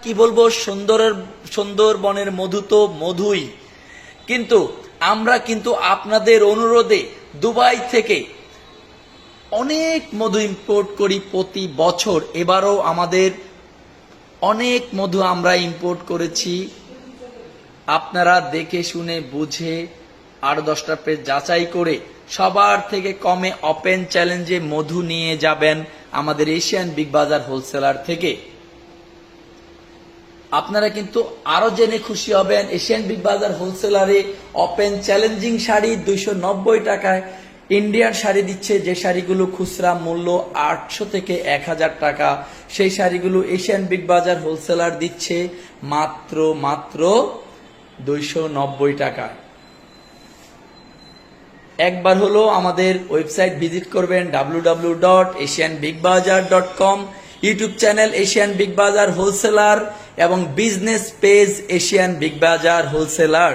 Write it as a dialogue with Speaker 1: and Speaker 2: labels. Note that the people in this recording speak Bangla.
Speaker 1: কি বলবো, সুন্দরবনের মধু তো মধুই, কিন্তু আমরা কিন্তু আপনাদের অনুরোধে দুবাই থেকে অনেক মধু ইম্পোর্ট করি প্রতি বছর। এবারও আমাদের অনেক মধু আমরা ইম্পোর্ট করেছি। আপনারা দেখে শুনে বুঝে 8-10টা পেজ যাচাই করে সবার থেকে কমে ওপেন চ্যালেঞ্জে মধু নিয়ে যাবেন আমাদের এশিয়ান বিগ বাজার হোলসেলার থেকে। আপনারা কিন্তু আরো জেনে খুশি হবেন, এশিয়ান বিগ বাজার হোলসেলারে ওপেন চ্যালেঞ্জিং শাড়ি 290 টাকায় ইন্ডিয়ান শাড়ি দিচ্ছে, যে শাড়িগুলো খুচরা মূল্য 800 থেকে 1000 টাকা, সেই শাড়িগুলো এশিয়ান বিগ বাজার হোলসেলার দিচ্ছে মাত্র 290 টাকায়। একবার হলো আমাদের ওয়েবসাইট ভিজিট করবেন www.asianbigbazar.com, YouTube channel Asian big বাজার হোলসেলার এবং বিজনেস পেজ এশিয়ান বিগ বাজার হোলসেলার।